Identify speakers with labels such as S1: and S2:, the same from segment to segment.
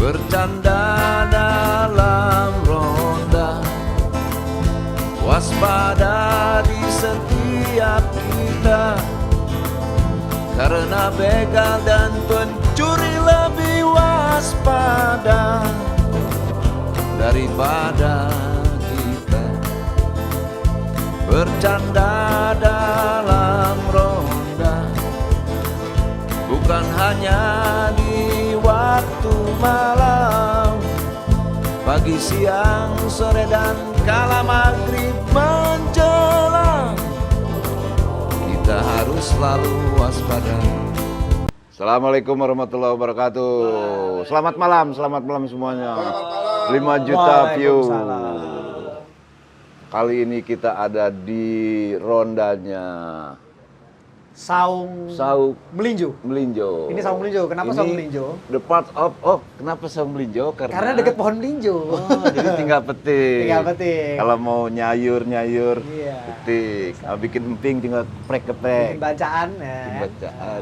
S1: bercanda dalam ronda, waspada di setiap kita, karena begal dan pencuri lebih waspada daripada kita. Bercanda dalam ronda bukan hanya di waktu malam, pagi, siang, sore, dan kala maghrib menjelang, kita harus selalu waspada. Assalamualaikum warahmatullahi wabarakatuh. Selamat malam semuanya. 5 juta view. Kali ini kita ada di rondanya
S2: Saung Melinjo. Ini Saung Melinjo. Kenapa Saung Melinjo?
S1: The part of kenapa Saung Melinjo?
S2: Karena deket pohon melinjo.
S1: Jadi tinggal petik.
S2: Kalau
S1: mau nyayur,
S2: iya.
S1: petik. Kalau bikin emping tinggal geprek.
S2: Bikin bacaan ya.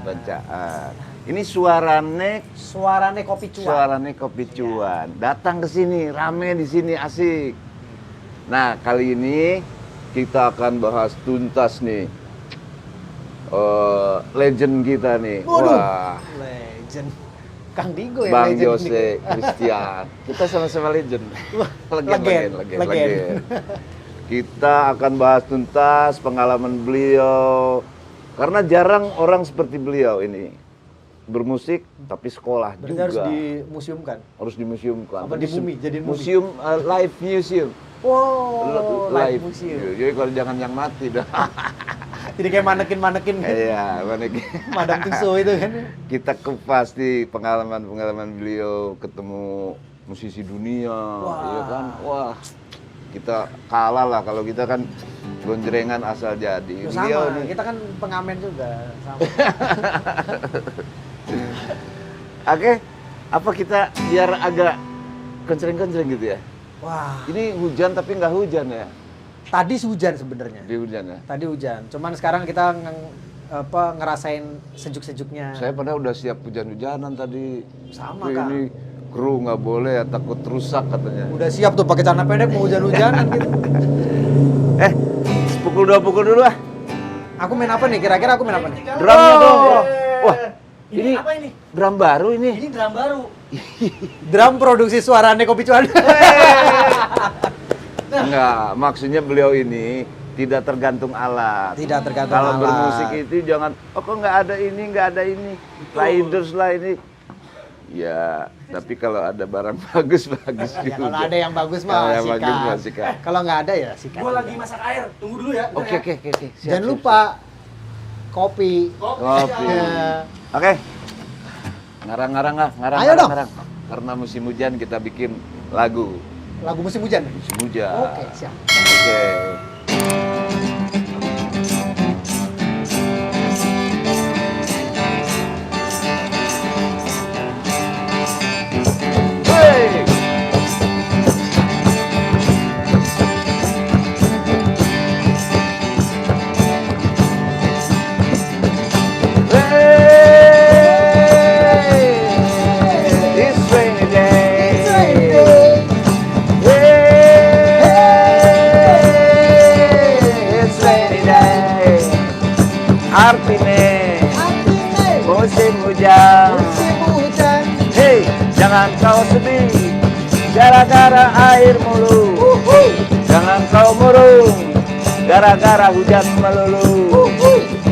S1: Bacaan. Ini suarane kopi cuan. Datang ke sini, rame di sini, asik. Nah, kali ini kita akan bahas tuntas nih. Legend kita nih.
S2: Waduh.
S1: Wah,
S2: Legend. Kang Digo ya,
S1: Bang
S2: legend.
S1: Jose Christian. Kita sama-sama legend. Legend. Kita akan bahas tuntas pengalaman beliau. Karena jarang orang seperti beliau ini. Bermusik tapi sekolah.
S2: Berarti
S1: juga.
S2: Harus dimuseumkan.
S1: Apa
S2: Jadi mumi.
S1: Museum, live museum.
S2: Wow, live museum.
S1: Jadi kalau jangan yang mati dah.
S2: Jadi kayak manekin.
S1: Iya, manekin.
S2: Madam Tussauds itu kan.
S1: Kita kupas di pengalaman beliau, ketemu musisi dunia, ya kan. Wah, kita kalah lah kalau kita kan gonjrengan asal jadi.
S2: Sama, nih. Kita kan pengamen juga. Sama.
S1: Oke, apa kita biar agak koncereng-koncereng gitu ya?
S2: Wah.
S1: Ini hujan tapi nggak hujan ya?
S2: Tadi hujan sebenarnya.
S1: Di hujan ya?
S2: Tadi hujan. Cuman sekarang kita ngerasain sejuk-sejuknya.
S1: Saya padahal udah siap hujan-hujanan tadi.
S2: Sama,
S1: tapi
S2: Kak.
S1: ini kru nggak boleh ya, takut rusak katanya.
S2: Udah siap tuh pakai celana pendek mau hujan-hujanan gitu.
S1: Pukul dulu ah.
S2: Aku main apa nih? Kira-kira aku main apa nih?
S1: Drumnya dong, bro. Wah,
S2: ini apa ini?
S1: Drum baru ini.
S2: Ini drum baru. Drum produksi suarane kopi cuan.
S1: Enggak, maksudnya beliau ini tidak tergantung alat.
S2: Tidak tergantung
S1: Kalau
S2: alat.
S1: bermusik itu jangan, kok nggak ada ini. Riders lah ini. Ya, tapi kalau ada barang bagus
S2: Ya,
S1: juga.
S2: kalau ada yang bagus
S1: Kalau
S2: mah
S1: yang bagus mah
S2: sikat.
S1: sikat.
S2: Kalau nggak ada ya sikat.
S3: Gua lagi masak air, tunggu dulu ya.
S1: Oke.
S2: Jangan lupa kopi.
S1: Kopi.
S2: Ya.
S1: Oke. Ngarang.
S2: Ayo dong.
S1: Karena musim hujan kita bikin lagu.
S2: Lagu musim hujan.
S1: Musim hujan.
S2: Oke, siap.
S1: Oke. Hey! It's rainy day. It's rainy day. Artinya musim hujan. Hei, jangan kau sedih gara-gara air mulu. Jangan kau murung gara-gara hujan melulu.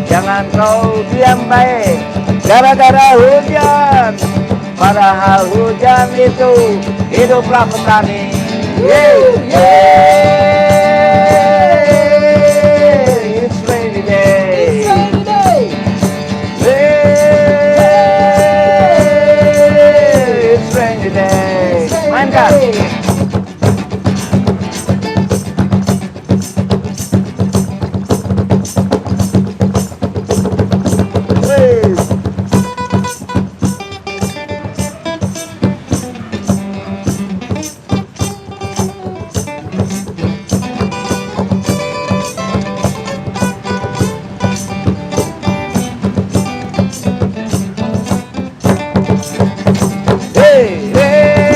S1: Jangan kau diam baik gara-gara hujan. Padahal hujan itu hiduplah petani. It's rainy day. It's rainy day. Mainkan. Hey, hey.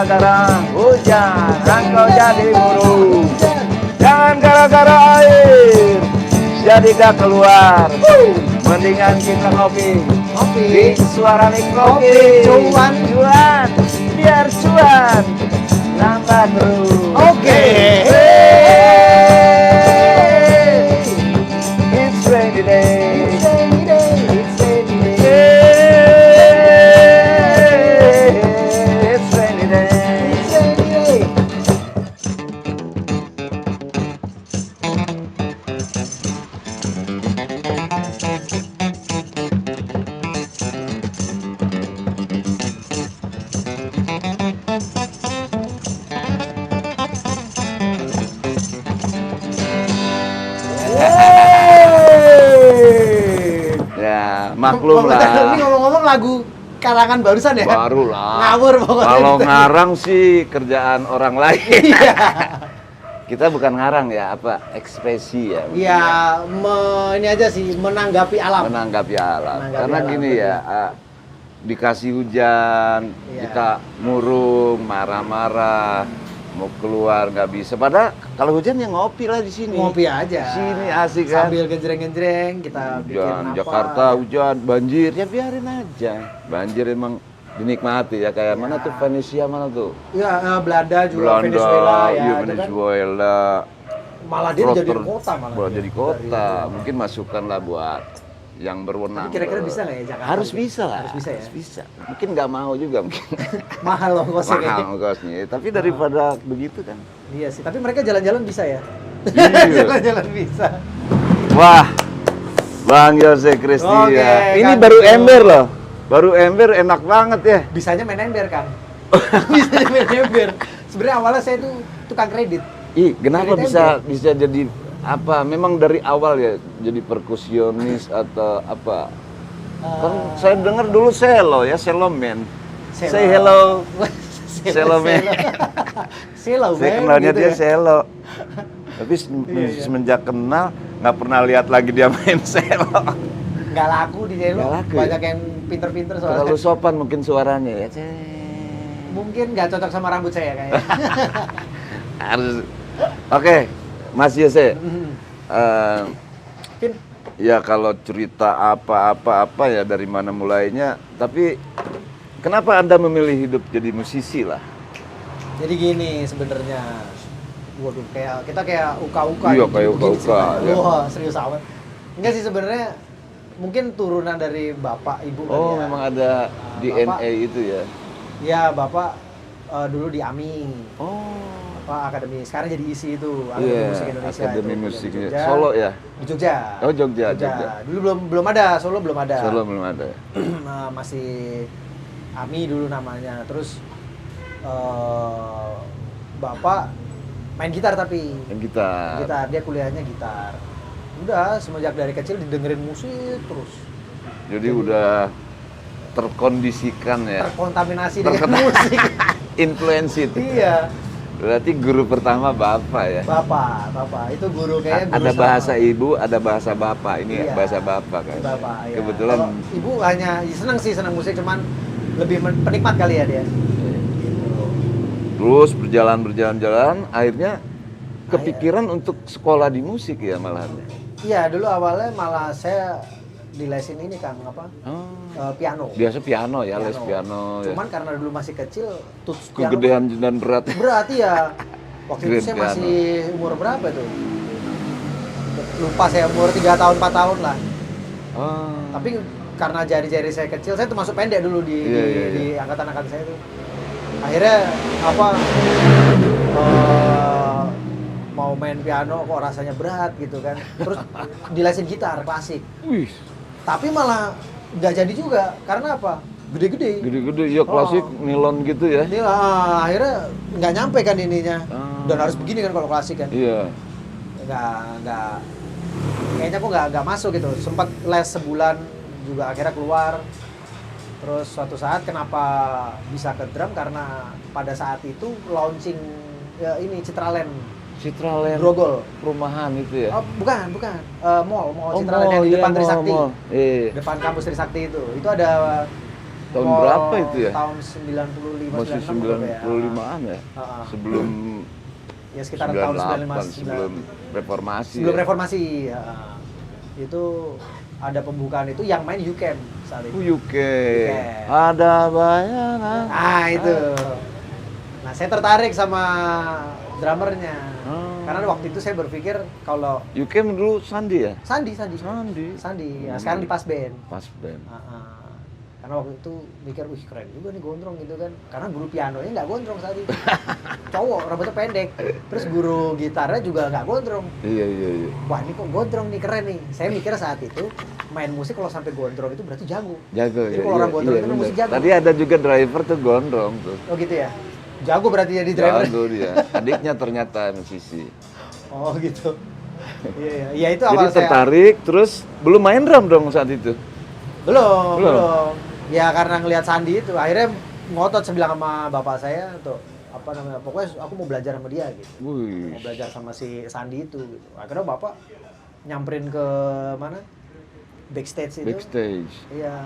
S1: gara-gara hujan engkau jadi murung. Jangan gara-gara air jadi gak keluar. Mendingan kita ngopi di Suara Nik Kopi.
S2: Cuan.
S1: Biar cuan nambah terus.
S2: Oke.
S1: It's rainy day. It's rainy day. It's rainy day. Ya, maklum
S2: Ini
S1: lah.
S2: ngomong-ngomong lagu karangan barusan ya?
S1: Baru lah.
S2: Ngawur pokoknya.
S1: Kalau ngarang sih kerjaan orang lain.
S2: Iya.
S1: Kita bukan ngarang ya, apa ekspresi ya.
S2: Iya, ini aja sih menanggapi alam.
S1: Menanggapi alam.
S2: Menanggapi
S1: Karena
S2: alam,
S1: gini
S2: betul.
S1: ya, dikasih hujan,
S2: Iya.
S1: kita murung, marah-marah, mau keluar nggak bisa. Padahal kalau hujan ya ngopi lah di sini.
S2: Ngopi aja.
S1: Sini asik kan.
S2: Sambil genjreng-genjreng kita bikin
S1: Hujan,
S2: apa.
S1: Jakarta hujan, banjir, ya biarin aja. Banjir emang dinikmati ya, kayak mana tuh Venesia mana tuh?
S2: Iya, Belanda juga, Venezuela ya.
S1: iya
S2: itu kan.
S1: Venezuela.
S2: Malah dia jadi
S1: Proper-
S2: kota malah.
S1: buat
S2: dia.
S1: jadi kota,
S2: Dari-
S1: mungkin masukkan lah buat yang berwenang.
S2: Tapi kira-kira bisa nggak ya Jakarta?
S1: Harus bisa lah.
S2: Harus bisa ya?
S1: Harus bisa. Mungkin nggak mau juga mungkin.
S2: Mahal loh kosnya
S1: Mahal
S2: kayaknya.
S1: kosnya. Tapi daripada begitu kan.
S2: Iya sih, tapi mereka jalan-jalan bisa ya?
S1: Iya.
S2: Jalan-jalan bisa.
S1: Wah, Bang Yose Christian.
S2: Oke,
S1: Ini
S2: kan
S1: baru
S2: gitu.
S1: ember loh. Baru ember enak banget ya.
S2: Bisanya main ember kan? Bisanya main ember. Sebenarnya awalnya saya tuh tukang kredit.
S1: Ih, kenapa
S2: Kredit
S1: bisa jadi apa? Memang dari awal ya jadi perkusionis atau apa? Kan saya dengar dulu selo ya, seloman. Say hello. Selo man.
S2: Selo
S1: Saya
S2: man,
S1: kenalnya
S2: gitu
S1: dia
S2: ya.
S1: selo. Tapi semenjak kenal nggak pernah lihat lagi dia main selo.
S2: Nggak laku di Selo.
S1: Nggak laku ya?
S2: Banyak yang pinter-pinter soalnya.
S1: Terlalu sopan mungkin suaranya ya.
S2: Mungkin nggak cocok sama rambut saya kayaknya.
S1: Harus. Oke, Mas Yose.
S2: Pin,
S1: Ya kalau cerita apa ya dari mana mulainya. Tapi kenapa Anda memilih hidup jadi musisi lah?
S2: jadi gini sebenarnya. Waduh, kita kayak uka-uka.
S1: Iya,
S2: gitu,
S1: kayak
S2: begini
S1: uka-uka,
S2: sih.
S1: ya.
S2: Wah, serius amat. Enggak sih sebenarnya mungkin turunan dari bapak ibu kali
S1: Oh,
S2: ya.
S1: memang ada DNA
S2: Bapak-
S1: itu ya.
S2: Ya, bapak dulu di AMI.
S1: Oh.
S2: Apa akademi sekarang jadi isi itu Akademi
S1: Iya,
S2: Musik Indonesia
S1: Akademi
S2: itu,
S1: Musiknya.
S2: di Jogja.
S1: Solo ya?
S2: Di Jogja.
S1: Oh, Jogja.
S2: Dulu belum ada, Solo belum ada.
S1: Solo belum ada.
S2: Nah, masih AMI dulu namanya. Terus bapak main gitar tapi
S1: Yang gitar.
S2: gitar, dia kuliahnya gitar. Udah semenjak dari kecil didengerin musik terus.
S1: Jadi udah terkondisikan ya.
S2: Terkontaminasi dengan musik.
S1: Influensi itu.
S2: Iya.
S1: Berarti guru pertama Bapak ya.
S2: Bapak itu guru kayaknya guru
S1: Ada
S2: sama-
S1: bahasa ibu, ada bahasa Bapak. Ini
S2: Iya.
S1: bahasa Bapak kan.
S2: Bapak, ya.
S1: Kebetulan
S2: Kalau ibu hanya senang sih senang musik, cuman lebih penikmat kali ya dia.
S1: terus berjalan, akhirnya kepikiran untuk sekolah di musik ya malahan.
S2: Iya, dulu awalnya malah saya dilesin ini Kang apa?
S1: Oh.
S2: Piano.
S1: Biasa piano ya, les piano ya.
S2: Cuman karena dulu masih kecil, tuts piano
S1: Kegedean dan berat.
S2: berarti ya. Waktu itu
S1: Grand
S2: saya
S1: piano.
S2: masih umur berapa tuh? Lupa saya umur 3 tahun 4 tahun lah.
S1: Oh.
S2: Tapi karena jari-jari saya kecil, saya termasuk pendek dulu di
S1: Iya, iya,
S2: di angkatan-angkatan saya tuh. Akhirnya apa mau main piano kok rasanya berat gitu kan. Terus dilesin gitar klasik.
S1: Wih,
S2: Tapi malah nggak jadi juga. Karena apa? Gede-gede.
S1: gede-gede ya klasik nilon gitu ya.
S2: Ini lah, akhirnya nggak nyampe kan ininya.
S1: Ah.
S2: Dan harus begini kan kalau klasik kan.
S1: Iya.
S2: Nggak kayaknya aku nggak masuk gitu. Sempat les sebulan juga akhirnya keluar. Terus suatu saat kenapa bisa ke drum karena pada saat itu launching ya ini Citraland
S1: Citraland
S2: Grogol.
S1: perumahan itu ya.
S2: Oh, bukan. Mall
S1: Oh,
S2: Citraland yang di
S1: iya,
S2: depan Trisakti.
S1: mall. Iya.
S2: Depan kampus Trisakti itu. Itu ada
S1: Tahun
S2: Oh,
S1: berapa itu ya?
S2: Tahun 95,
S1: Masih 95-an ya?
S2: Heeh.
S1: Sebelum
S2: Ya sekitaran tahun
S1: 98, sebelum reformasi.
S2: sebelum
S1: ya?
S2: reformasi. Itu ada pembukaan itu yang main Yukem saat itu.
S1: UK. Ada bayangan.
S2: Ah itu. Nah saya tertarik sama drummernya. Karena waktu itu saya berpikir kalau
S1: UK dulu Sandi ya?
S2: Sandi.
S1: Sandi.
S2: Ya, sekarang di Pas Band.
S1: Pas band.
S2: Karena waktu itu mikir, wih keren juga nih gondrong gitu kan. Karena guru pianonya nggak gondrong saat itu. Cowok, rambutnya pendek. Terus guru gitarnya juga nggak gondrong.
S1: Iya.
S2: Wah ini kok gondrong nih, keren nih. Saya mikir saat itu main musik kalau sampai gondrong itu berarti jago.
S1: Jago
S2: Jadi
S1: ya.
S2: kalau orang gondrong itu
S1: bener.
S2: musik jago.
S1: Tadi ada juga driver tuh gondrong tuh.
S2: Oh gitu ya? Jago berarti jadi driver?
S1: Jago dia. Adiknya ternyata musisi.
S2: Oh gitu. Iya. Ya itu
S1: Jadi
S2: awal saya...
S1: tertarik, terus belum main drum dong saat itu?
S2: Belum. Ya karena ngelihat Sandi itu, akhirnya ngotot saya bilang sama bapak saya untuk apa namanya, pokoknya aku mau belajar sama dia gitu.
S1: Wih.
S2: Mau belajar sama si Sandi itu gitu. Akhirnya bapak nyamperin ke mana? Backstage itu.
S1: Backstage.
S2: Iya.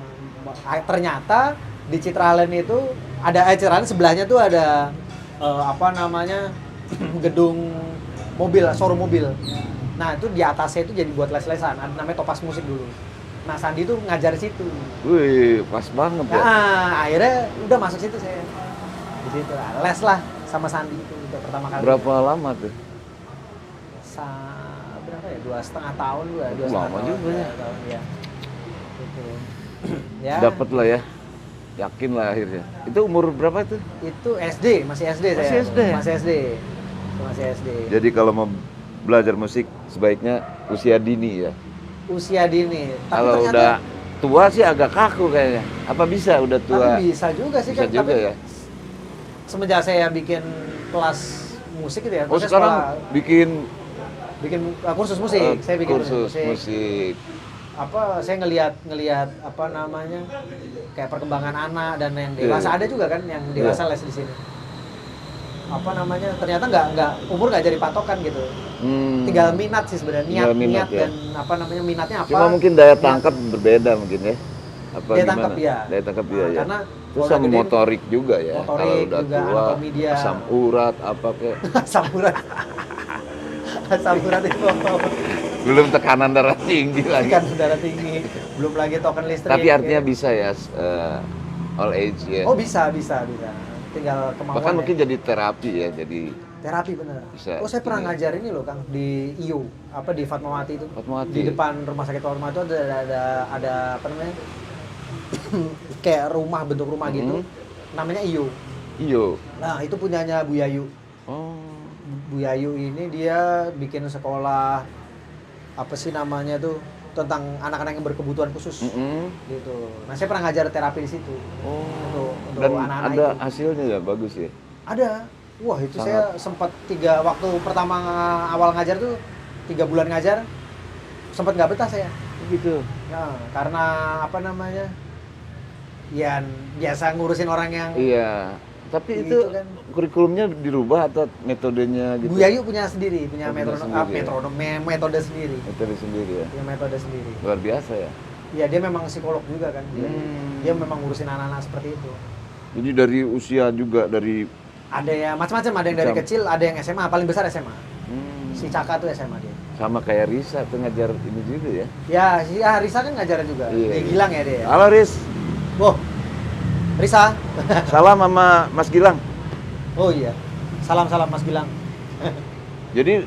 S2: Ternyata di Citraland itu ada Citraland sebelahnya tuh ada apa namanya? gedung mobil, showroom mobil. Nah, itu di atasnya itu jadi buat les-lesan, ada namanya Topas Musik dulu. Nah, Sandi itu ngajar di situ.
S1: Wih, pas banget ya.
S2: Nah, akhirnya udah masuk situ saya. Di situ les lah sama Sandi itu untuk pertama kali.
S1: Berapa lama tuh?
S2: Berapa ya? 2,5 tahun juga.
S1: Lama juga ya.
S2: Tahun, ya. Gitu. Ya.
S1: Dapat lah ya. Yakin lah akhirnya. Itu umur berapa itu?
S2: Itu SD, masih SD saya. Masih SD.
S1: Jadi kalau mau belajar musik sebaiknya usia dini ya.
S2: Usia dini.
S1: Kalau
S2: ternyata,
S1: udah tua sih agak kaku kayaknya. Apa bisa udah tua?
S2: Tapi bisa juga sih
S1: Bisa
S2: kan.
S1: juga
S2: Tapi
S1: ya.
S2: semenjak saya bikin kelas musik gitu ya.
S1: Oh
S2: maksudnya
S1: sekarang
S2: sekolah-
S1: bikin
S2: bikin kursus musik. Saya bikin
S1: kursus musik.
S2: Apa saya ngelihat apa namanya kayak perkembangan anak dan yang dewasa
S1: Iya.
S2: ada juga kan yang dewasa les di sini. Apa namanya ternyata nggak umur nggak jadi patokan gitu. Tinggal minat sih sebenarnya
S1: Tinggal
S2: niat
S1: ya.
S2: dan apa namanya minatnya apa.
S1: Cuma mungkin daya tangkap berbeda mungkin ya. Apa
S2: Daya
S1: gimana?
S2: tangkap, iya.
S1: Daya tangkap iya ya.
S2: Karena
S1: Terus
S2: kalau
S1: sama
S2: gedein,
S1: motorik juga ya.
S2: motorik
S1: Kalau udah
S2: juga,
S1: tua,
S2: anatomi dia.
S1: asam urat apa kayak.
S2: Samurai. Samurai itu
S1: Belum tekanan darah tinggi lagi.
S2: kan darah tinggi, belum lagi token listrik.
S1: Tapi artinya
S2: ya.
S1: bisa ya all age ya.
S2: Oh bisa. Tinggal kemauan.
S1: Bahkan
S2: ya.
S1: mungkin jadi terapi ya, jadi
S2: Terapi bener.
S1: Bisa,
S2: Oh saya pernah
S1: iya.
S2: ngajar ini loh Kang di IU apa di Fatmawati itu.
S1: Fatmawati.
S2: Di depan rumah sakit Fatmawati itu ada apa namanya kayak rumah bentuk rumah gitu. Namanya IU.
S1: iyo.
S2: Nah itu punyanya Bu Yayu.
S1: Oh.
S2: Bu Yayu ini dia bikin sekolah apa sih namanya tuh tentang anak-anak yang berkebutuhan khusus gitu. Nah saya pernah ngajar terapi di situ.
S1: Oh.
S2: Untuk
S1: Dan
S2: anak-anak
S1: ada
S2: itu.
S1: hasilnya ya, bagus ya.
S2: Ada. Wah itu
S1: Sangat.
S2: saya sempat waktu pertama awal ngajar tuh 3 bulan ngajar sempat nggak betah saya.
S1: Gitu.
S2: Nah, karena apa namanya? Ya biasa ngurusin orang yang
S1: Iya. Tapi
S2: Itu
S1: itu
S2: kan.
S1: kurikulumnya dirubah atau metodenya gitu?
S2: Bu Yayu punya sendiri, punya
S1: Oh, punya
S2: metronom,
S1: sendiri ya.
S2: metode sendiri.
S1: Metode sendiri ya.
S2: Punya metode sendiri.
S1: Luar biasa ya.
S2: Ya dia memang psikolog juga kan.
S1: Hmm.
S2: Dia memang ngurusin anak-anak seperti itu.
S1: Jadi dari usia juga dari
S2: Ada yang macam-macam, ada yang dari
S1: Macam.
S2: kecil, ada yang SMA, paling besar SMA.
S1: hmm,
S2: Si Caka tuh SMA dia.
S1: sama kayak Risa tuh ngajar ini juga ya.
S2: Ya, Risa kan ngajar juga.
S1: Iya,
S2: Dia
S1: iya.
S2: Gilang ya dia.
S1: Halo Riz,
S2: Wah, Risa.
S1: salam sama Mas Gilang.
S2: Oh iya. Salam Mas Gilang.
S1: Jadi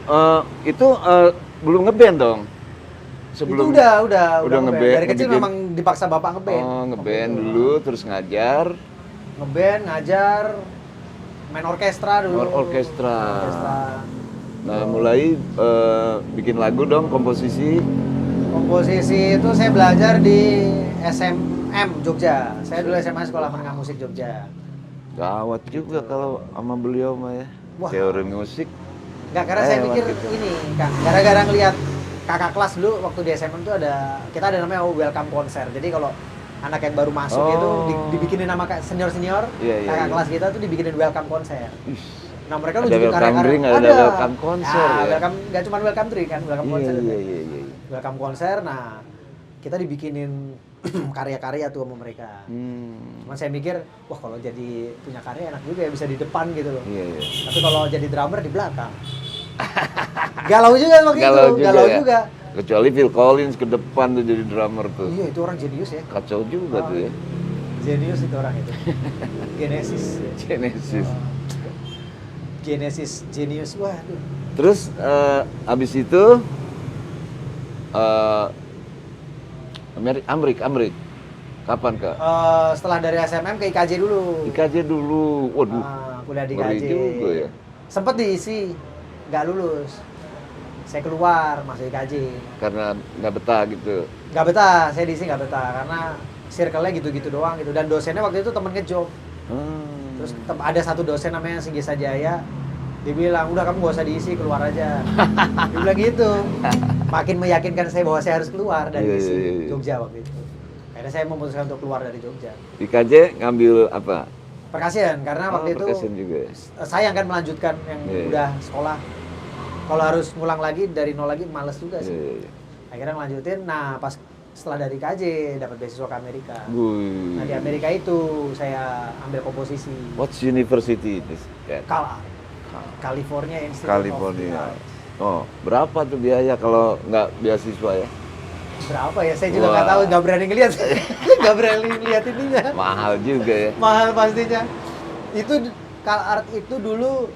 S1: itu belum ngeband dong? Sebelum
S2: Itu udah
S1: ngeband,
S2: Dari kecil
S1: ngebikin-
S2: memang dipaksa bapak ngeband.
S1: Oh, ngeband
S2: Waktu itu.
S1: dulu terus ngajar.
S2: Ngeband, ngajar, main orkestra dulu.
S1: Main orkestra.
S2: Orkestra.
S1: Nah, mulai bikin lagu dong, komposisi.
S2: Komposisi itu saya belajar di SMM Jogja. Saya dulu SMA Sekolah Menengah Musik Jogja.
S1: Gawat juga kalau sama beliau mah ya.
S2: Wah.
S1: Teori musik.
S2: Enggak, karena saya pikir
S1: waktu itu.
S2: ini, Kang. Gara-gara ngelihat kakak kelas dulu waktu di SMM tuh kita ada namanya welcome konser. Jadi kalau anak yang baru masuk
S1: Oh.
S2: itu dibikinin nama senior-senior,
S1: Iya, iya,
S2: kakak
S1: iya.
S2: kelas kita tuh dibikinin welcome konser.
S1: Ih,
S2: Nah mereka
S1: Ada
S2: nunjukin
S1: welcome
S2: karya-karya.
S1: drink, ada welcome konser ya?
S2: Welcome, nggak cuma welcome drink kan, welcome
S1: iya,
S2: konser.
S1: iya,
S2: juga.
S1: iya, iya.
S2: Welcome konser, nah kita dibikinin karya-karya tuh sama mereka.
S1: Hmm.
S2: Cuman saya mikir, wah kalau jadi punya karya enak juga ya, bisa di depan gitu loh.
S1: Iya, iya.
S2: Tapi kalau jadi drummer di belakang. Galau juga waktu itu, galau
S1: ya.
S2: juga.
S1: Kecuali Phil Collins ke depan tuh jadi drummer tuh.
S2: Iya, itu orang jenius ya.
S1: Kacau juga tuh ya.
S2: Jenius itu orang itu. Genesis.
S1: Genesis.
S2: Genesis, jenius. Waduh.
S1: Terus abis itu Amrik. Kapan Kak?
S2: Setelah dari SMM ke IKJ dulu.
S1: IKJ dulu. Waduh.
S2: Kuliah di
S1: ngeri
S2: IKJ.
S1: juga ya.
S2: Sempet diisi, nggak lulus. Saya keluar masuk IKJ.
S1: Karena nggak betah gitu.
S2: Nggak betah, saya diisi nggak betah karena circle-nya gitu-gitu doang gitu. Dan dosennya waktu itu temen ngejob. Terus ada satu dosen namanya Singgi Sajaya. Dia bilang, udah kamu gak usah diisi, keluar aja. Dia bilang gitu. Makin meyakinkan saya bahwa saya harus keluar dari isi Jogja waktu itu. Akhirnya saya memutuskan untuk keluar dari Jogja.
S1: IKJ ngambil apa?
S2: Percussion, karena waktu itu
S1: percussion juga ya?
S2: sayang kan melanjutkan yang udah sekolah. Kalau harus ngulang lagi dari nol lagi males juga sih. Akhirnya ngelanjutin. Nah pas setelah dari KJ dapat beasiswa ke Amerika. Nah di Amerika itu saya ambil komposisi.
S1: What university this?
S2: CalArts. California Institute
S1: California.
S2: of the Arts.
S1: Oh, berapa tuh biaya kalau nggak beasiswa ya?
S2: Berapa ya? Saya juga nggak tahu, nggak berani ngeliat. Nggak berani lihat ininya.
S1: Mahal juga ya.
S2: Mahal pastinya. Itu CalArts itu dulu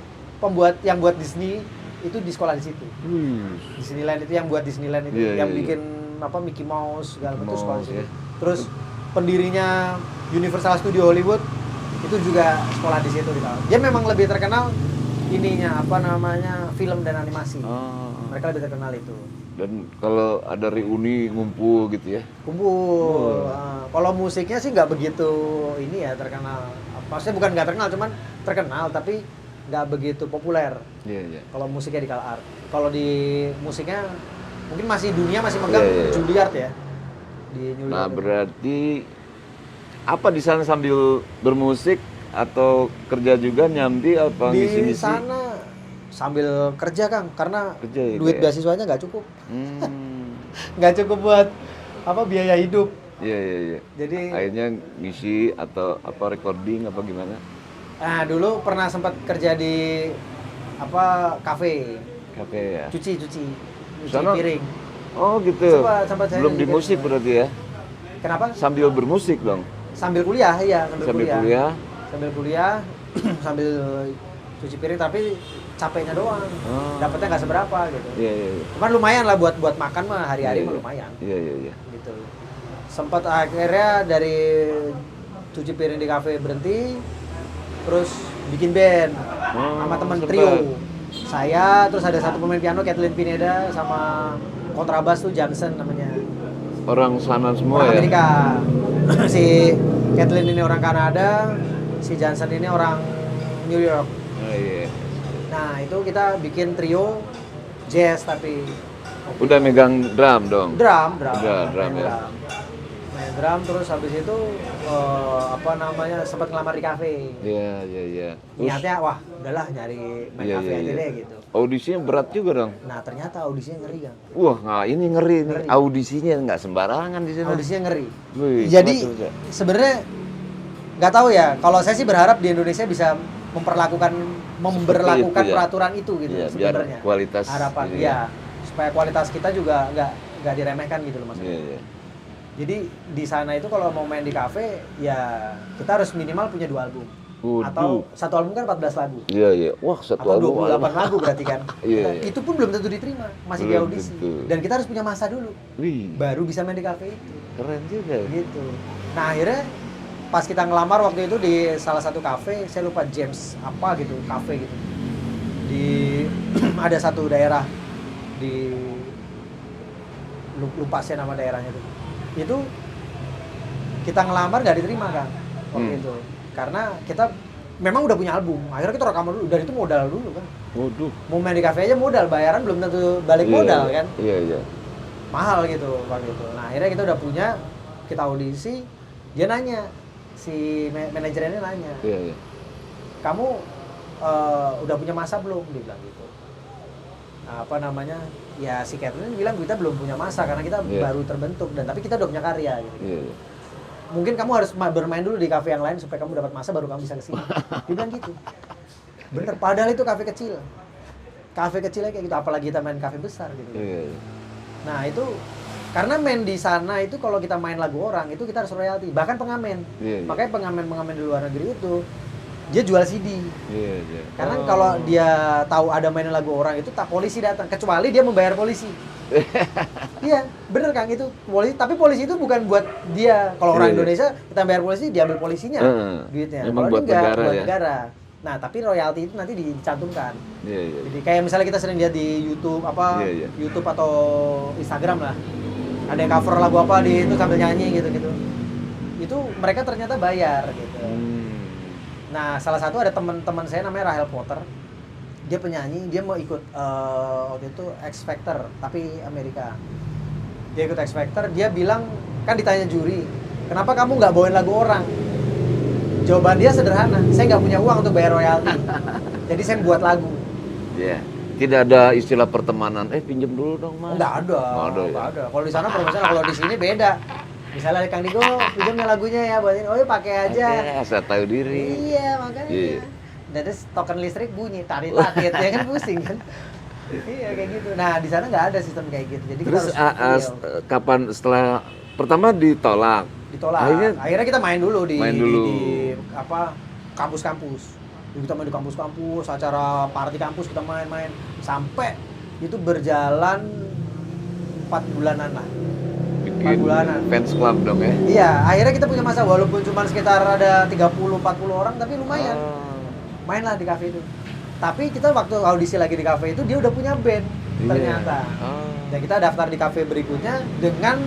S2: yang buat Disney itu di sekolah di situ. Disneyland itu yang buat Disneyland itu, yang bikin apa Mickey Mouse segala macam itu sekolah di situ. Terus pendirinya Universal Studio Hollywood itu juga sekolah di situ gitu. Dia memang lebih terkenal ininya apa namanya film dan animasi. Mereka lebih terkenal itu.
S1: Dan kalau ada reuni ngumpul gitu ya?
S2: Kumpul. Kalau musiknya sih nggak begitu ini ya terkenal. Maksudnya bukan nggak terkenal, cuman terkenal tapi nggak begitu populer.
S1: Iya.
S2: Kalau musiknya di CalArts. Kalau di musiknya mungkin dunia masih megang Juilliard ya. Di New York.
S1: Nah berarti apa di sana sambil bermusik atau kerja juga nyambi apa ngisi-ngisi?
S2: Di sana sambil kerja Kang, karena
S1: kerja
S2: duit beasiswanya nggak cukup. Nggak cukup buat apa biaya hidup.
S1: Iya.
S2: Jadi
S1: akhirnya ngisi atau apa recording apa gimana?
S2: Nah dulu pernah sempat kerja di apa kafe
S1: ya.
S2: cuci
S1: Sana?
S2: piring.
S1: Oh gitu.
S2: Sempat saya
S1: Belum di
S2: juga
S1: musik berarti ya?
S2: Kenapa?
S1: Sambil bermusik dong?
S2: Sambil kuliah, iya
S1: Sambil kuliah?
S2: Sambil kuliah, sambil cuci piring, tapi capeknya doang. Dapatnya nggak seberapa gitu.
S1: Iya.
S2: Cuman lumayan lah buat makan mah hari-hari mah lumayan.
S1: Iya.
S2: Gitu. Sempat akhirnya dari cuci piring di kafe berhenti, terus bikin band sama temen trio. Saya, terus ada satu pemain piano, Kathleen Pineda, sama kontrabas tuh Johnson namanya.
S1: Orang sana semua
S2: Orang
S1: ya?
S2: Amerika. Si Kathleen ini orang Kanada, si Johnson ini orang New York.
S1: Oh iya.
S2: Nah itu kita bikin trio jazz tapi
S1: Udah megang drum dong?
S2: drum
S1: Udah, drum
S2: main
S1: ya.
S2: main drum, terus habis itu sempat ngelamar di kafe.
S1: Iya.
S2: Niatnya wah udahlah nyari main kafe aja deh gitu.
S1: Audisinya berat juga dong?
S2: Nah ternyata audisinya ngeri kan.
S1: Wah, ini ngeri nih. Audisinya nggak sembarangan di sana.
S2: Audisinya ngeri.
S1: Wih,
S2: Jadi
S1: coba.
S2: sebenarnya nggak tahu ya. Kalau saya sih berharap di Indonesia bisa memberlakukan
S1: itu, ya.
S2: peraturan itu gitu
S1: Iya, biar
S2: sebenarnya.
S1: kualitas
S2: harapan
S1: ini
S2: ya supaya kualitas kita juga nggak diremehkan gitu loh maksudnya.
S1: Iya.
S2: Jadi di sana itu kalau mau main di kafe ya kita harus minimal punya 2 album. Atau satu album kan 14 lagu.
S1: Iya. Wah, satu
S2: Atau
S1: album.
S2: 28 lagu berarti kan.
S1: Iya.
S2: Itu pun belum tentu diterima, masih di
S1: Belum
S2: audisi.
S1: tentu.
S2: Dan kita harus punya masa dulu.
S1: Wih,
S2: Baru bisa main di kafe itu.
S1: keren juga.
S2: Gitu. Nah, akhirnya pas kita ngelamar waktu itu di salah satu kafe, saya lupa James apa gitu, kafe gitu. Di ada satu daerah di lupa saya nama daerahnya tuh. Itu kita ngelamar nggak diterima kan waktu itu. Karena kita memang udah punya album, akhirnya kita rekaman dulu, dan itu modal dulu kan.
S1: Waduh.
S2: Mau main di kafe aja modal, bayaran belum tentu balik modal kan.
S1: Iya.
S2: Mahal gitu waktu itu. Nah akhirnya kita udah punya, kita audisi, dia nanya, si manajernya nanya,
S1: Iya.
S2: kamu udah punya masa belum? Dia bilang gitu. apa namanya, ya si Catherine bilang kita belum punya masa karena kita
S1: Iya.
S2: baru terbentuk, dan tapi kita udah punya karya gitu.
S1: Iya.
S2: Mungkin kamu harus bermain dulu di kafe yang lain supaya kamu dapat masa baru kamu bisa kesini. Dia bilang gitu. Bener, padahal itu kafe kecil. Kafe kecilnya kayak gitu, apalagi kita main kafe besar gitu.
S1: Iya.
S2: Nah itu karena main di sana itu kalau kita main lagu orang itu kita harus royalti, bahkan pengamen.
S1: Iya.
S2: Makanya pengamen-pengamen di luar negeri itu dia jual CD.
S1: Iya. Iya.
S2: Karena kalau dia tahu ada mainan lagu orang itu tak polisi datang, kecuali dia membayar polisi. Iya, bener Kang, itu polisi, tapi polisi itu bukan buat dia. Kalau orang
S1: Iya, iya.
S2: Indonesia kita bayar polisi, diambil polisinya duitnya.
S1: Memang
S2: Kalau
S1: buat
S2: ini enggak,
S1: negara
S2: buat
S1: ya.
S2: negara. Nah, tapi royalti itu nanti dicantumkan.
S1: Iya. Iya.
S2: Jadi kayak misalnya kita sering lihat di YouTube
S1: Iya, iya.
S2: YouTube atau Instagram lah. Ada yang cover lagu apa di itu sambil nyanyi gitu-gitu. Itu mereka ternyata bayar gitu. Nah, salah satu ada teman-teman saya namanya Rahel Potter. Dia penyanyi, dia mau ikut waktu itu X Factor tapi Amerika. Dia ikut X Factor, dia bilang, kan ditanya juri, kenapa kamu nggak bawain lagu orang? Jawaban dia sederhana, saya nggak punya uang untuk bayar royalti. Jadi saya buat lagu.
S1: Iya. Tidak ada istilah pertemanan. Pinjem dulu dong, Mas.
S2: Nggak ada,
S1: Nggak ada, ya?
S2: nggak ada. Kalau di sana profesional, kalau di sini beda. Misalnya Kang Digo, pinjamnya lagunya ya, buatin, oh ya pakai aja.
S1: Oke, saya tahu diri.
S2: Iya, makanya.
S1: Iya.
S2: Dan terus token listrik bunyi, tarik-tarik, ya kan pusing kan. Iya, kayak gitu. Nah, di sana nggak ada sistem kayak gitu. Jadi
S1: Terus
S2: kita harus
S1: kapan setelah pertama ditolak?
S2: ditolak.
S1: Akhirnya-
S2: Akhirnya kita main dulu di
S1: Main dulu.
S2: di apa kampus-kampus. Jadi kita main di kampus-kampus, acara party kampus kita main-main sampai itu berjalan 4 bulanan lah.
S1: Bikin
S2: bulanan.
S1: fans club dong ya?
S2: Iya, akhirnya kita punya masa walaupun cuma sekitar ada 30-40 orang tapi lumayan. Mainlah di kafe itu. Tapi kita waktu audisi lagi di kafe itu dia udah punya band
S1: Iya.
S2: ternyata. Dan kita daftar di kafe berikutnya dengan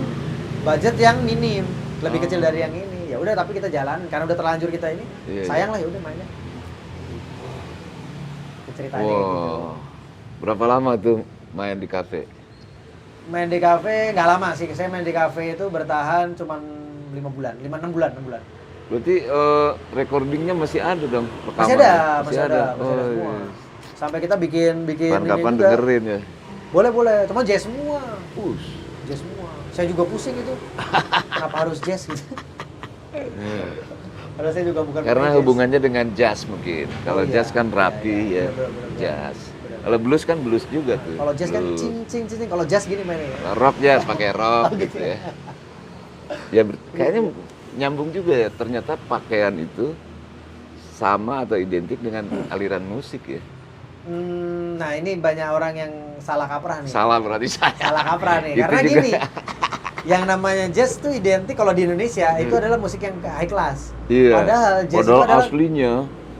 S2: budget yang minim, lebih kecil dari yang ini. Ya udah, tapi kita jalan karena udah terlanjur kita ini.
S1: Iya,
S2: Sayang lah, ya udah mainnya. Ceritanya kayak gitu.
S1: Wow. Berapa lama tuh main di kafe?
S2: Main di kafe nggak lama sih. Saya main di kafe itu bertahan cuma 5 bulan, 5-6 bulan, 6 bulan.
S1: Berarti recordingnya masih ada dong?
S2: Masih
S1: rekamannya?
S2: ada, masih ada semua.
S1: iya.
S2: Sampai kita bikin
S1: Kapan-kapan
S2: ini juga.
S1: dengerin ya?
S2: Boleh, cuma jazz semua.
S1: Push.
S2: Jazz semua. Saya juga pusing itu. Kenapa harus jazz gitu? Padahal saya juga bukan
S1: Karena
S2: pemain jazz.
S1: hubungannya dengan jazz mungkin. Kalau
S2: iya.
S1: jazz kan rapi
S2: Iya,
S1: ya,
S2: bener-bener.
S1: jazz.
S2: Bener.
S1: Kalau blues kan blues juga tuh.
S2: Kalau jazz kan
S1: Blues.
S2: cing. Kalau jazz gini mainnya.
S1: Kalau rock jazz pakai rock
S2: Oh,
S1: gitu
S2: gitu
S1: ya. Ya kayaknya nyambung juga ya. Ternyata pakaian itu sama atau identik dengan aliran musik ya.
S2: Nah ini banyak orang yang salah kaprah nih.
S1: Salah berarti saya.
S2: Salah kaprah nih.
S1: Itu
S2: Karena
S1: juga.
S2: gini, yang namanya jazz tuh identik kalau di Indonesia itu adalah musik yang high class.
S1: Iya.
S2: Padahal jazz itu
S1: Padahal
S2: adalah
S1: aslinya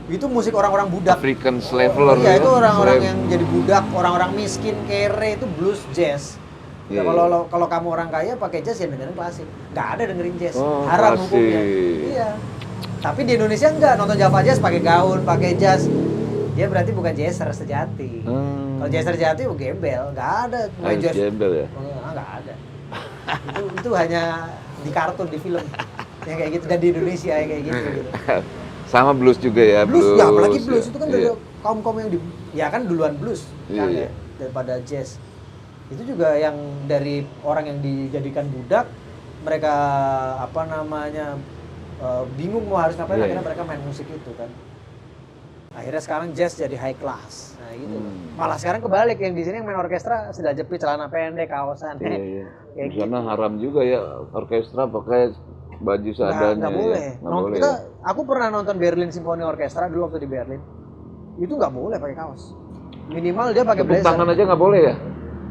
S2: itu musik orang-orang budak.
S1: African slaveler.
S2: Iya, itu orang-orang
S1: Slave.
S2: yang jadi budak, orang-orang miskin, kere, itu blues jazz. Ya,
S1: Iya,
S2: kalau kamu orang kaya pakai jazz ya dengerin klasik. Nggak ada dengerin jazz.
S1: Oh,
S2: Haram
S1: klasik.
S2: hukumnya. Iya. Tapi di Indonesia enggak, nonton Java Jazz pakai gaun, pakai jas. Dia berarti bukan jazzer sejati. Kalau jazzer sejati gembel, nggak ada main
S1: Harus
S2: jazz.
S1: gembel ya.
S2: Nggak ada. itu hanya di kartun, di film. Ya kayak gitu, dan di Indonesia ya kayak gitu.
S1: Sama blues juga ya.
S2: Blues, ya apalagi blues
S1: ya.
S2: itu kan
S1: Iya.
S2: dari kaum-kaum yang ya kan duluan blues
S1: Iya,
S2: kan
S1: iya.
S2: ya, daripada jazz. Itu juga yang dari orang yang dijadikan budak, mereka apa namanya bingung mau harus ngapain,
S1: Iya,
S2: akhirnya
S1: iya.
S2: mereka main musik itu kan. Akhirnya sekarang jazz jadi high class. Nah, gitu. Malah sekarang kebalik, yang di sini yang main orkestra sudah jepit celana pendek, kaosan.
S1: Iya, iya.
S2: Kayak
S1: Di sana haram juga ya orkestra pakai baju seadanya.
S2: nggak boleh.
S1: Ya. Nggak boleh.
S2: Kita,
S1: ya.
S2: aku pernah nonton Berlin Symphony Orchestra dulu waktu di Berlin. Itu nggak boleh pakai kaos. Minimal dia pakai
S1: Tepuk
S2: blazer.
S1: tangan aja nggak boleh ya?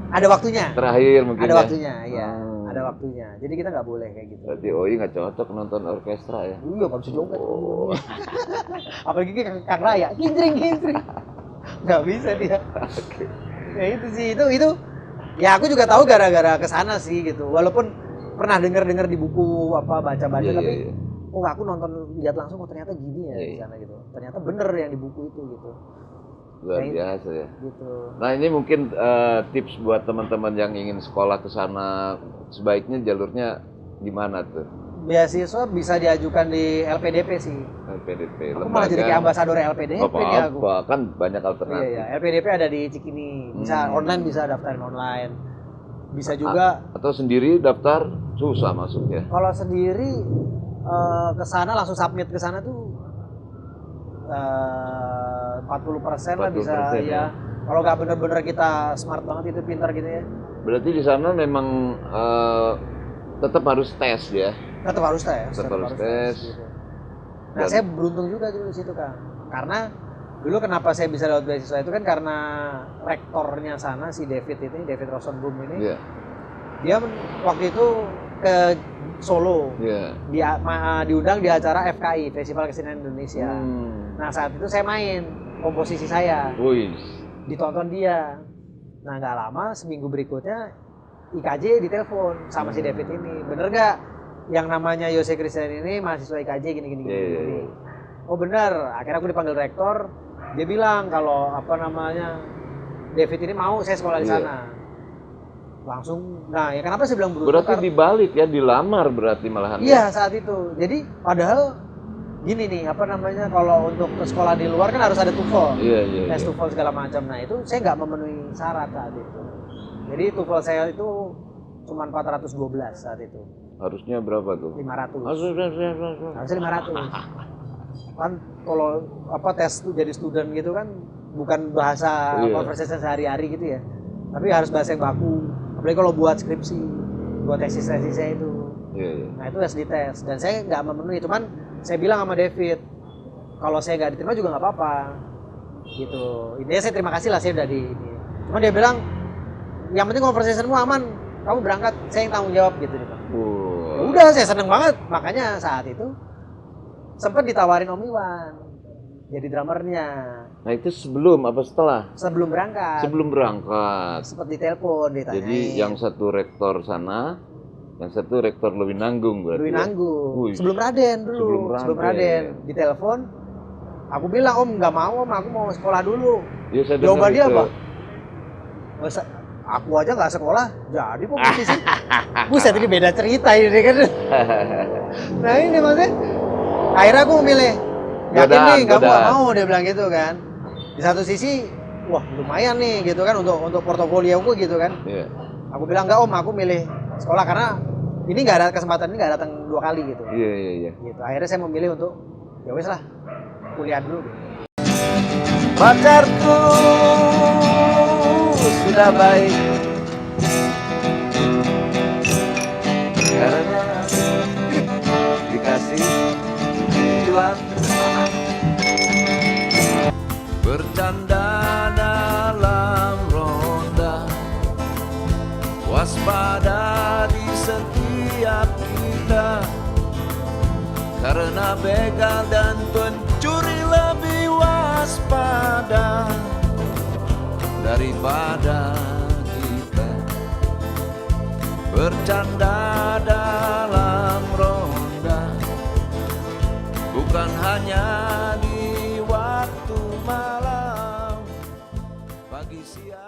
S2: Ada waktunya.
S1: Terakhir mungkin
S2: Ada
S1: ya?
S2: waktunya, iya.
S1: Ah.
S2: Ada waktunya. Jadi kita nggak boleh kayak gitu.
S1: Berarti OI nggak cocok nonton orkestra ya?
S2: Iya, nggak bisa joget.
S1: Oh.
S2: Apalagi Kang Raya, kincring. Nggak bisa dia. Ya itu sih, itu. Ya aku juga tahu gara-gara kesana sih gitu. Walaupun pernah dengar di buku baca-baca,
S1: Iya,
S2: tapi
S1: iya, iya.
S2: oh aku nonton lihat langsung, oh ternyata gini ya
S1: Iya,
S2: di
S1: iya.
S2: sana gitu. Ternyata bener yang di buku itu gitu.
S1: Luar
S2: Kayak
S1: biasa ya.
S2: Gitu.
S1: Nah ini mungkin tips buat teman-teman yang ingin sekolah ke sana, sebaiknya jalurnya gimana tuh?
S2: Beasiswa bisa diajukan di LPDP sih.
S1: LPDP.
S2: Aku malah jadi kayak ambasador LPDP nih aku.
S1: Apa, kan banyak alternatif.
S2: Iya, LPDP ada di Cikini. Bisa online, bisa daftarin online. Bisa juga
S1: Atau sendiri daftar susah masuk ya.
S2: kalau sendiri ke sana langsung submit ke sana tuh 40% lah bisa
S1: 40%
S2: ya. Kalau nggak bener-bener kita smart banget itu pintar gitu ya.
S1: Berarti di sana memang tetap harus tes ya.
S2: Tetap harus tes.
S1: Tetap harus tes.
S2: Gitu. Nah, saya beruntung juga dulu di situ, Kang. Karena dulu kenapa saya bisa dapat beasiswa itu kan karena rektornya sana si David Rosenblum ini.
S1: Iya.
S2: Dia waktu itu ke Solo.
S1: Iya.
S2: Dia diundang di acara FKI, Festival Kesenian Indonesia. Nah, saat itu saya main komposisi saya.
S1: Wih.
S2: Ditonton dia. Nah, nggak lama seminggu berikutnya IKJ ditelepon sama si David ini. Bener nggak yang namanya Yose Christian ini mahasiswa IKJ gini.
S1: Yeah.
S2: Oh bener. Akhirnya aku dipanggil rektor. Dia bilang kalau David ini mau saya sekolah di sana. Langsung. Nah, ya kenapa saya bilang beruntung?
S1: Berarti dibalik ya, dilamar berarti malahan.
S2: Iya, saat itu. Jadi padahal gini nih, kalau untuk ke sekolah di luar kan harus ada TOEFL.
S1: Iya.
S2: Tes TOEFL segala macam. Nah, itu saya nggak memenuhi syarat saat itu. Jadi TOEFL saya itu cuma 412 saat itu.
S1: Harusnya berapa tuh?
S2: 500.
S1: Harusnya
S2: 500. Kan kalau tes jadi student gitu kan bukan bahasa conversation sehari-hari gitu ya. Tapi harus bahasa yang baku. Apalagi kalau buat skripsi, buat tesis saya itu.
S1: Iya.
S2: Nah, itu harus dites dan saya nggak memenuhi. Cuman saya bilang sama David, kalau saya nggak diterima juga nggak apa-apa. Gitu. Intinya saya terima kasih lah saya udah di ini. Cuman dia bilang, yang penting conversationmu aman, kamu berangkat, saya yang tanggung jawab gitu dia. Ya udah, saya seneng banget. Makanya saat itu sempat ditawarin Om Iwan jadi drummernya.
S1: Nah, itu sebelum apa setelah?
S2: Sebelum berangkat.
S1: Sebelum berangkat.
S2: Sempat ditelepon, ditanyain.
S1: Jadi yang satu rektor sana, yang satu rektor lebih nanggung berarti.
S2: Lebih
S1: ya?
S2: nanggung. Sebelum Raden dulu. Sebelum Raden ditelepon. Aku bilang, Om nggak mau, Om, aku mau sekolah dulu.
S1: Ya,
S2: jawaban dia apa? Aku aja nggak sekolah, jadi kompetisi. Buset, ini beda cerita ini kan. Nah ini maksudnya, akhirnya aku memilih. Yakin nih, kamu nggak mau, dia bilang gitu kan. Di satu sisi, wah lumayan nih gitu kan untuk portofolio aku gitu kan.
S1: Iya.
S2: Aku bilang nggak Om, aku milih sekolah karena ini nggak ada kesempatan ini nggak datang 2 kali gitu.
S1: Iya.
S2: Gitu. Akhirnya saya memilih untuk ya wes lah kuliah dulu.
S1: Pacarku sudah baik karena dikasih tujuan. Bercanda dalam ronda, waspada di setiap kita, karena begal dan pencuri lebih waspada daripada kita. Bercanda dalam ronda, bukan hanya di waktu malam, pagi siang.